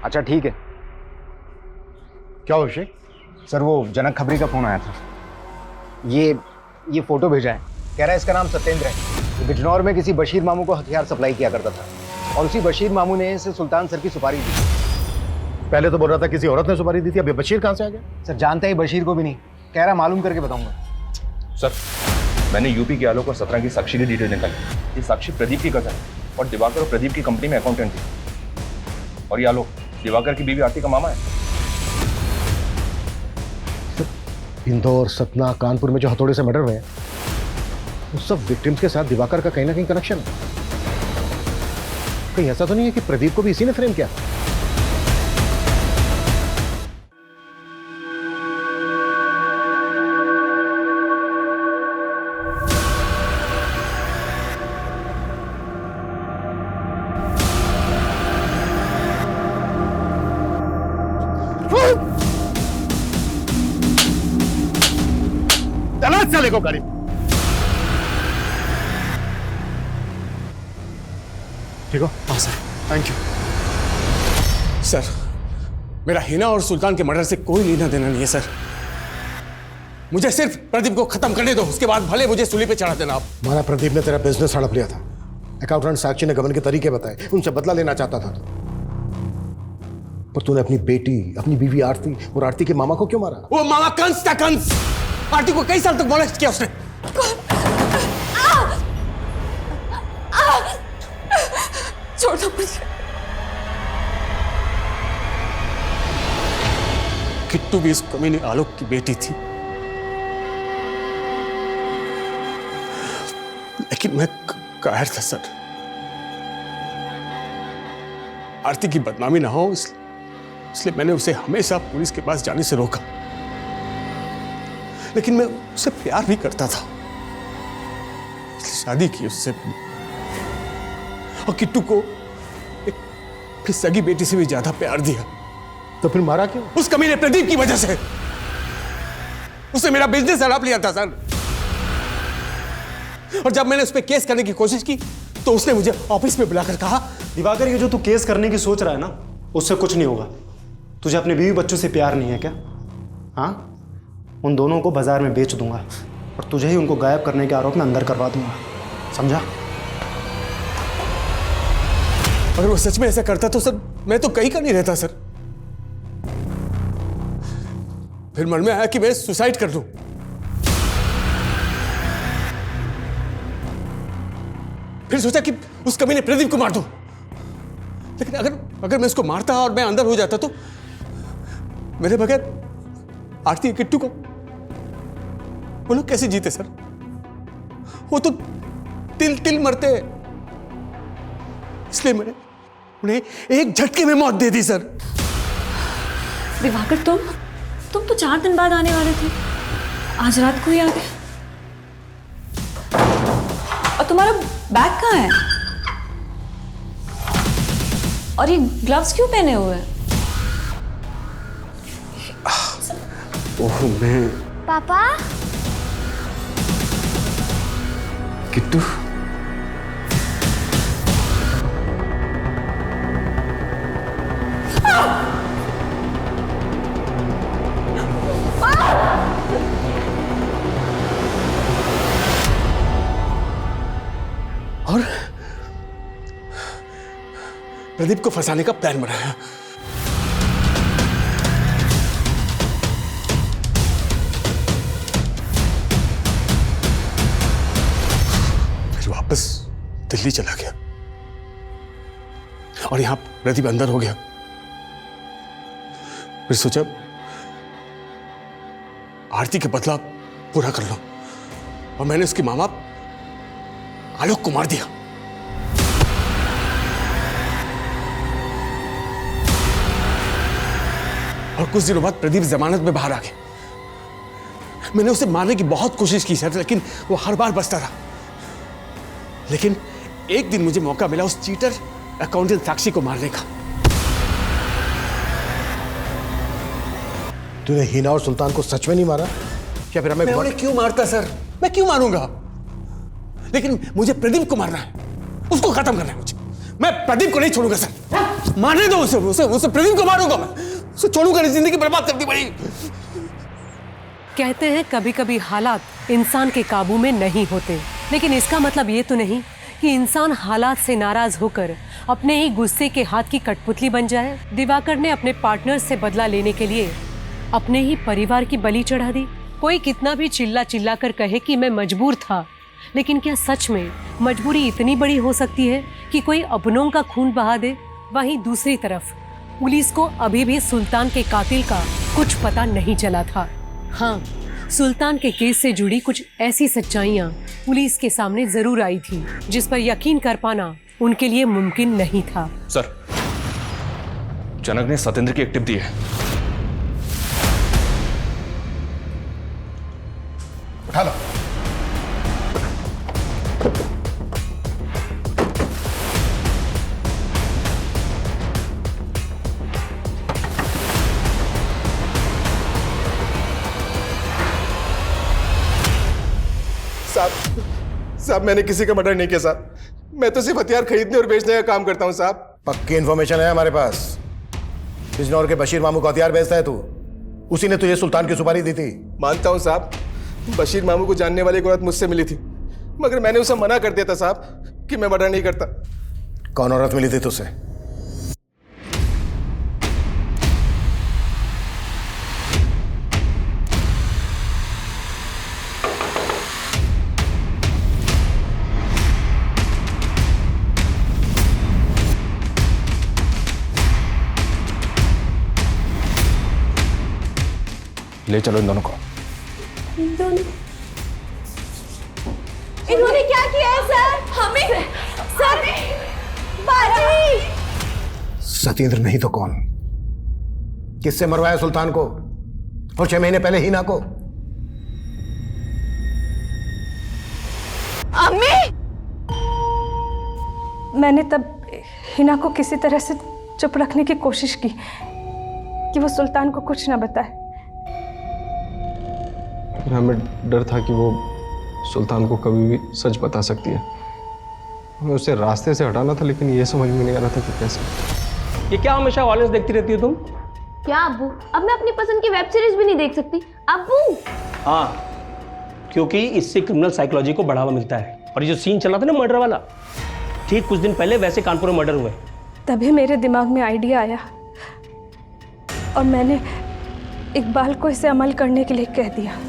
अच्छा ठीक है, क्या हो अभिषेक? सर वो जनक खबरी का फोन आया था, ये फोटो भेजा है, कह रहा है इसका नाम सत्येंद्र है, ये बिजनौर में किसी बशीर मामू को हथियार सप्लाई किया करता था और उसी बशीर मामू ने इसे सुल्तान सर की सुपारी दी। पहले तो बोल रहा था किसी औरत ने सुपारी दी थी, अब ये बशीर कहां से आ गया? सर जानता ही बशीर को भी नहीं, कह रहा मालूम करके बताऊंगा। सर मैंने यूपी के आलोक और सतना की साक्षी की डिटेल निकाली। ये साक्षी प्रदीप की कजन है और दिवाकर और प्रदीप की कंपनी में अकाउंटेंट थी, और ये आलोक दिवाकर की बीवी आरती का मामा है। इंदौर, सतना, कानपुर में जो हथौड़े से मर्डर हुए हैं, उस सब विक्टिम्स के साथ दिवाकर का कहीं ना कहीं कनेक्शन है। कहीं ऐसा तो नहीं है कि प्रदीप को भी इसी ने फ्रेम किया? चले को गाड़ी। ठीक हो? हाँ सर, थैंक यू सर। मेरा हिना और सुल्तान के मर्डर से कोई लेना देना नहीं है सर। मुझे सिर्फ प्रदीप को खत्म करने दो, उसके बाद भले मुझे सूली पे चढ़ा देना आप। माना प्रदीप ने तेरा बिजनेस हड़प लिया था, अकाउंटेंट साक्षी ने गबन के तरीके बताए, उनसे बदला लेना चाहता था तो। पर तूने अपनी बेटी, अपनी बीवी आरती और आरती के मामा को क्यों मारा? वो मामा कंस था, कंस। आरती को कई साल तक मॉलेस्ट किया उसने। छोड़ दो मुझे। किट्टू भी इस कमीने आलोक की बेटी थी, लेकिन मैं कायर था सर। आरती की बदनामी ना हो इसलिए मैंने उसे हमेशा पुलिस के पास जाने से रोका, लेकिन मैं उससे प्यार भी करता था, इसलिए शादी की उससे। और किट्टू को अपनी सगी बेटी से भी ज्यादा प्यार दिया। तो फिर मारा क्यों? उस कमीने प्रदीप की वजह से। उसने मेरा बिजनेस हड़प लिया था सर, और जब मैंने उस पर केस करने की कोशिश की तो उसने मुझे ऑफिस में बुलाकर कहा, दिवाकर ये जो तू केस करने की सोच रहा है ना, उससे कुछ नहीं होगा। तुझे अपने बीवी बच्चों से प्यार नहीं है क्या? हाँ, उन दोनों को बाजार में बेच दूंगा और तुझे ही उनको गायब करने के आरोप में अंदर करवा दूंगा, समझा? अगर वो सच में ऐसा करता तो सर मैं तो कहीं का नहीं रहता सर। फिर मन में आया कि मैं सुसाइड कर लूं। फिर सोचा कि उस कमीने प्रदीप को मार दूं, लेकिन अगर मैं उसको मारता और मैं अंदर हो जाता तो मेरे बगैर आरती और किट्टू को वो लोग कैसे जीते सर? वो तो तिल तिल मरते हैं। इसलिए मैंने उन्हें एक झटके में मौत दे दी सर। दिवाकर तुम तो 4 दिन बाद आने वाले थे, आज रात को ही आ गए। और तुम्हारा बैग कहाँ है? और ये ग्लव्स क्यों पहने हुए हैं? ओह मैं पापा, किट्टू, प्रदीप को फंसाने का प्लान बनाया। फिर वापस दिल्ली चला गया और यहां प्रदीप अंदर हो गया। फिर सोचा आरती के बदला पूरा कर लो और मैंने उसके मामा आलोक को मार दिया। और कुछ दिनों बाद प्रदीप जमानत में बाहर आ गया। मैंने उसे मारने की बहुत कोशिश की सर, लेकिन वो हर बार बचता रहा। लेकिन एक दिन मुझे मौका मिला उस चीटर अकाउंटेंट साक्षी को मारने का। तूने हिना और सुल्तान को सच में नहीं मारा या फिर हमें? मैं उन्हें क्यों मारता सर, मैं क्यों मारूंगा? लेकिन मुझे प्रदीप को मारना है, उसको खत्म करना है मुझे। मैं प्रदीप को नहीं छोड़ूंगा सर, मारने दो उसे, उसे प्रदीप को मारूंगा मैं, उसे छोड़ूंगा नहीं, जिंदगी बर्बाद करनी पड़ी। कहते हैं कभी कभी हालात इंसान के काबू में नहीं होते, लेकिन इसका मतलब ये तो नहीं कि इंसान हालात से नाराज होकर अपने ही गुस्से के हाथ की कठपुतली बन जाए। दिवाकर ने अपने पार्टनर से बदला लेने के लिए अपने ही परिवार की बलि चढ़ा दी। कोई कितना भी चिल्ला चिल्ला कर कहे कि मैं मजबूर था, लेकिन क्या सच में मजबूरी इतनी बड़ी हो सकती है कि कोई अपनों का खून बहा दे? वहीं दूसरी तरफ पुलिस को अभी भी सुल्तान के कातिल का कुछ पता नहीं चला था। हाँ, सुल्तान के केस से जुड़ी कुछ ऐसी सच्चाइयाँ पुलिस के सामने जरूर आई थी जिस पर यकीन कर पाना उनके लिए मुमकिन नहीं था। सर, जनक ने सतेंद्र की एक टिप दी है। उठा लो। साहब मैंने किसी का मर्डर नहीं किया साहब, मैं तो सिर्फ हथियार खरीदने और बेचने का काम करता हूं साहब। पक्की इन्फॉर्मेशन है हमारे पास। बिजनौर के बशीर मामू को हथियार बेचता है तू, उसी ने तुझे सुल्तान की सुपारी दी थी। मानता हूं साहब, बशीर मामू को जानने वाली एक औरत मुझसे मिली थी, मगर मैंने उसे मना कर दिया था साहब कि मैं मर्डर नहीं करता। कौन औरत मिली थी तुझसे? ले चलो इन दोनों को। इन्होंने क्या किया है सर? हमें सर बाजी। सतेंद्र नहीं तो कौन? किससे मरवाया सुल्तान को और 6 महीने पहले हिना को? अम्मी, मैंने तब हिना को किसी तरह से चुप रखने की कोशिश की कि वो सुल्तान को कुछ ना बताए। हमें डर था कि वो सुल्तान को कभी भी सच बता सकती है। हमें उसे रास्ते से हटाना था, लेकिन ये समझ में नहीं आ रहा था कि कैसे। ये क्या हमेशा वायलेंस देखती रहती हो तुम? क्या अब्बू, अब मैं अपनी पसंद की वेब सीरीज भी नहीं देख सकती अब्बू। हाँ, क्योंकि इससे क्रिमिनल साइकोलॉजी को बढ़ावा मिलता है। और ये जो सीन चला था ना मर्डर वाला, ठीक कुछ दिन पहले वैसे कानपुर में मर्डर हुए। तभी मेरे दिमाग में आइडिया आया और मैंने इकबाल को इसे अमल करने के लिए कह दिया।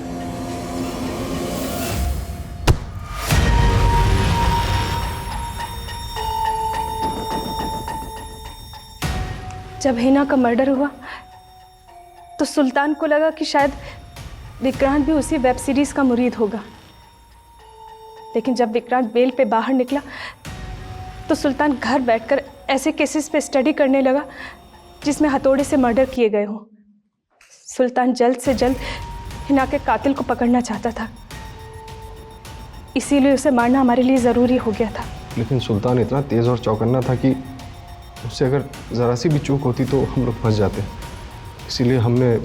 जब हिना का मर्डर हुआ तो सुल्तान को लगा कि शायद विक्रांत भी उसी वेब सीरीज का मुरीद होगा, लेकिन जब विक्रांत बेल पे बाहर निकला तो सुल्तान घर बैठकर ऐसे केसेस पे स्टडी करने लगा जिसमें हथौड़े से मर्डर किए गए हों। सुल्तान जल्द से जल्द हिना के कातिल को पकड़ना चाहता था, इसीलिए उसे मारना हमारे लिए ज़रूरी हो गया था। लेकिन सुल्तान इतना तेज और चौकन्ना था कि उससे अगर ज़रा सी भी चूक होती तो हम लोग फंस जाते, इसीलिए हमने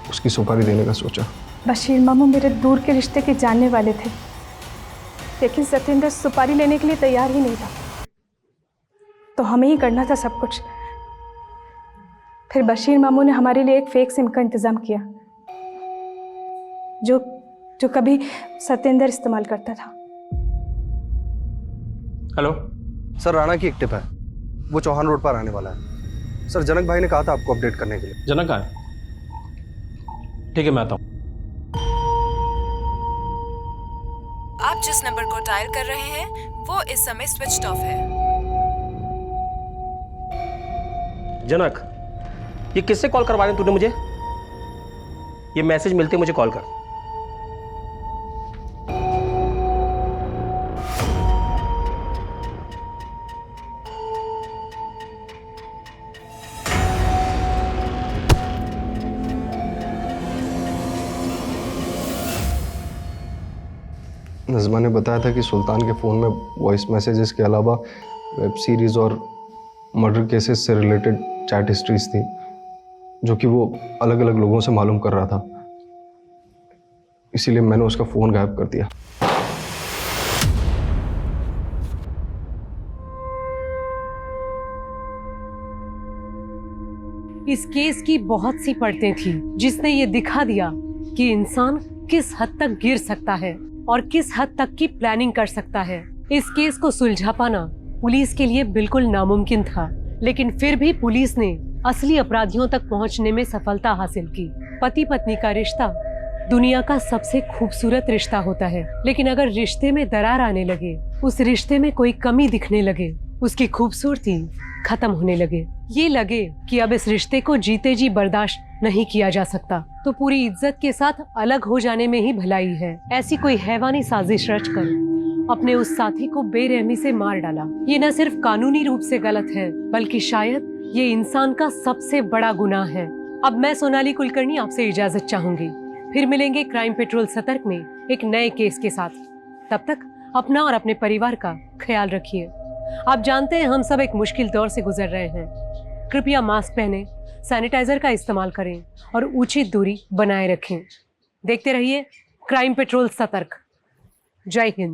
उसकी सुपारी देने का सोचा। बशीर मामू मेरे दूर के रिश्ते के जानने वाले थे, लेकिन सतेंद्र सुपारी लेने के लिए तैयार ही नहीं था, तो हमें ही करना था सब कुछ। फिर बशीर मामू ने हमारे लिए एक फेक सिम का इंतज़ाम किया जो कभी सतेंद्र इस्तेमाल करता था। हेलो सर, राणा की एक टिप है। वो चौहान रोड पर आने वाला है। सर जनक भाई ने कहा था आपको अपडेट करने के लिए। जनक आए? ठीक है, मैं आता हूँ। आप जिस नंबर को डायल कर रहे हैं वो इस समय स्विच्ड ऑफ है। जनक, ये किससे कॉल करवा रहे तूने मुझे? ये मैसेज मिलते मुझे कॉल कर। नज़मा ने बताया था कि सुल्तान के फ़ोन में वॉइस मैसेजेस के अलावा वेब सीरीज़ और मर्डर केसेस से रिलेटेड चैट हिस्ट्रीज थी, जो कि वो अलग अलग लोगों से मालूम कर रहा था। इसीलिए मैंने उसका फ़ोन गायब कर दिया। इस केस की बहुत सी परतें थी जिसने ये दिखा दिया कि इंसान किस हद तक गिर सकता है और किस हद तक की प्लानिंग कर सकता है। इस केस को सुलझा पाना पुलिस के लिए बिल्कुल नामुमकिन था, लेकिन फिर भी पुलिस ने असली अपराधियों तक पहुंचने में सफलता हासिल की। पति पत्नी का रिश्ता दुनिया का सबसे खूबसूरत रिश्ता होता है, लेकिन अगर रिश्ते में दरार आने लगे, उस रिश्ते में कोई कमी दिखने लगे, उसकी खूबसूरती खत्म होने लगे, ये लगे कि अब इस रिश्ते को जीते जी बर्दाश्त नहीं किया जा सकता, तो पूरी इज्जत के साथ अलग हो जाने में ही भलाई है। ऐसी कोई हैवानी साजिश रचकर अपने उस साथी को बेरहमी से मार डाला। ये न सिर्फ कानूनी रूप से गलत है, बल्कि शायद ये इंसान का सबसे बड़ा गुनाह है। अब मैं सोनाली कुलकर्णी आपसे इजाजत चाहूंगी। फिर मिलेंगे क्राइम पेट्रोल सतर्क में एक नए केस के साथ। तब तक अपना और अपने परिवार का ख्याल रखिए। आप जानते हैं हम सब एक मुश्किल दौर से गुजर रहे हैं। कृपया मास्क पहने, सैनिटाइजर का इस्तेमाल करें और उचित दूरी बनाए रखें। देखते रहिए क्राइम पेट्रोल सतर्क। जय हिंद।